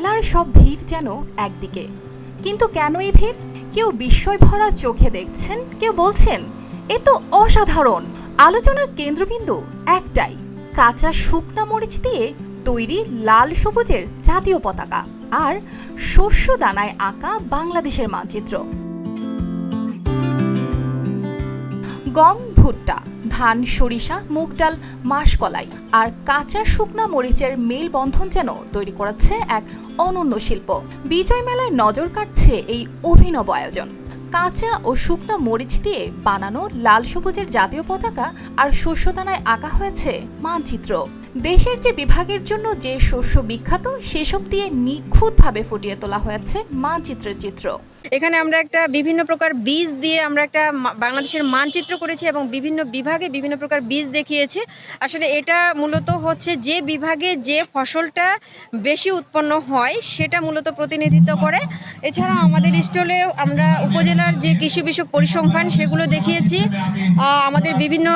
মেলার সব ভিড় যেন একদিকে, কিন্তু কেন এই ভিড়? কেউ বিস্ময় ভরা চোখে দেখছেন, কেউ বলছেন এ তো অসাধারণ। আলোচনার কেন্দ্রবিন্দু একটাই, কাঁচা শুকনা মরিচ দিয়ে তৈরি লাল সবুজের জাতীয় পতাকা আর শস্য দানায় আঁকা বাংলাদেশের মানচিত্র। গম, ভুট্টা, ধান, সরিষা, মুগ ডাল, মাসকলাই আর কাঁচা শুকনা মরিচের মেলবন্ধন যেন তৈরি করেছে এক অনন্য শিল্প। বিজয় মেলায় নজর কাটছে এই অভিনব আয়োজন। কাঁচা ও শুকনা মরিচ দিয়ে বানানো লাল সবুজের জাতীয় পতাকা আর শস্যদানায় আঁকা হয়েছে মানচিত্র। দেশের যে বিভাগের জন্য যে শস্য বিখ্যাত সেসব দিয়ে নিখুঁতভাবে ফুটিয়ে তোলা হয়েছে মানচিত্রের চিত্র। এখানে আমরা একটা বিভিন্ন প্রকার বীজ দিয়ে আমরা একটা বাংলাদেশের মানচিত্র করেছি এবং বিভিন্ন বিভাগে বিভিন্ন প্রকার বীজ দেখিয়েছি। আসলে এটা মূলত হচ্ছে যে বিভাগে যে ফসলটা বেশি উৎপন্ন হয় সেটা মূলত প্রতিনিধিত্ব করে। এছাড়া আমাদের স্টলে আমরা উপজেলার যে কৃষি বিষয়ক পরিসংখ্যান সেগুলো দেখিয়েছি, আমাদের বিভিন্ন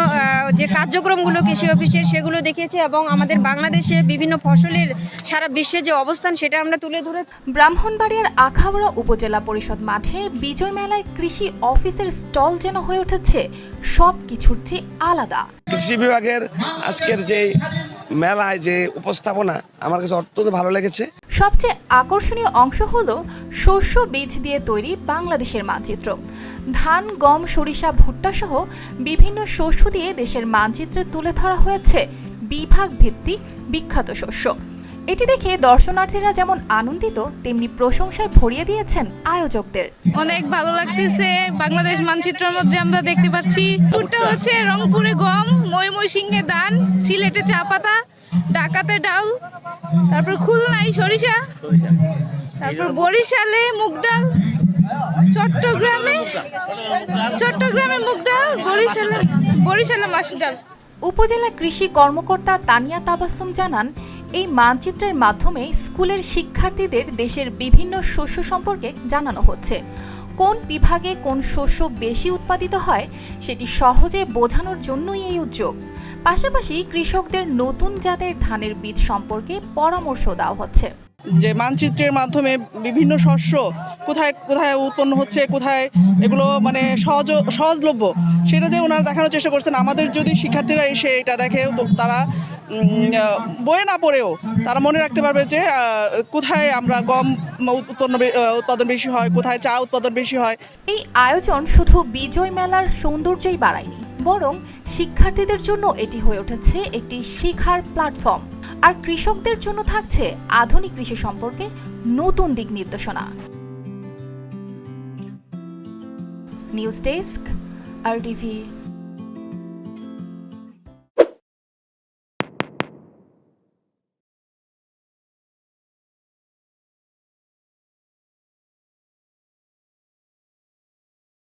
যে কার্যক্রমগুলো কৃষি অফিসের সেগুলো দেখিয়েছি এবং আমাদের বাংলাদেশে বিভিন্ন ফসলের সারা বিশ্বে যে অবস্থান সেটা আমরা তুলে ধরেছি। ব্রাহ্মণবাড়িয়ার আখাউড়া উপজেলা পরিষদ মাঠে বিজয় মেলায় কৃষি অফিসের স্টল যেন হয়ে উঠেছে সব কিছুর চেয়ে আলাদা। কৃষি বিভাগের আজকের যে মেলায় যে উপস্থাপনা আমার কাছে অত্যন্ত ভালো লেগেছে। সবচেয়ে আকর্ষণীয় অংশ হলো শস্য বীজ দিয়ে তৈরি বাংলাদেশের মানচিত্র। ধান, গম, সরিষা, ভুট্টা সহ বিভিন্ন শস্য দিয়ে দেশের মানচিত্রে তুলে ধরা হয়েছে বিভাগ ভিত্তিক বিখ্যাত শস্য। এটি দেখে দর্শনার্থীরা যেমন আনন্দিত তেমনি প্রশংসায় ভরিয়ে দিয়েছেন আয়োজকদের। অনেক ভালো লাগতেছে। বাংলাদেশ মানচিত্রের মধ্যে আমরা দেখতে পাচ্ছি ভুট্টা হচ্ছে রংপুরে গম, ময়মনসিংহে ধান, সিলেটে চা পাতা, ঢাকাতে ডাল, তারপর খুলনায় সরিষা, তারপর বরিশালে মুগ ডাল, চট্টগ্রামে মুগ ডাল, বরিশালে মাসির ডাল। উপজেলা কৃষি কর্মকর্তা তানিয়া তাবাসসুম জানান, এই মানচিত্রের মাধ্যমে স্কুলের শিক্ষার্থীদের দেশের বিভিন্ন শস্য সম্পর্কে জানানো হচ্ছে। কোন বিভাগে কোন শস্য বেশি উৎপাদিত হয় সেটি সহজে বোঝানোর জন্যই এই উদ্যোগ। পাশাপাশি কৃষকদের নতুন জাতের ধানের বীজ সম্পর্কে পরামর্শ দেওয়া হচ্ছে। যে মানচিত্রের মাধ্যমে বিভিন্ন শস্য কোথায় কোথায় উৎপন্ন হচ্ছে, কোথায় এগুলো মানে সহজলভ্য সেটা যে ওনারা দেখানোর চেষ্টা করছেন। আমাদের যদি শিক্ষার্থীরা এসে এটা দেখে তারা বইয়ে না পড়েও তারা মনে রাখতে পারবে যে কোথায় আমরা গম উৎপাদন বেশি হয়, কোথায় চা উৎপাদন বেশি হয়। এই আয়োজন শুধু বিজয় মেলার সৌন্দর্যই বাড়ায়নি, বরং শিক্ষার্থীদের জন্য এটি হয়ে উঠেছে একটি শেখার প্ল্যাটফর্ম। আর কৃষকদের জন্য থাকছে আধুনিক কৃষি সম্পর্কে নতুন দিক নির্দেশনা। News desk, RTV।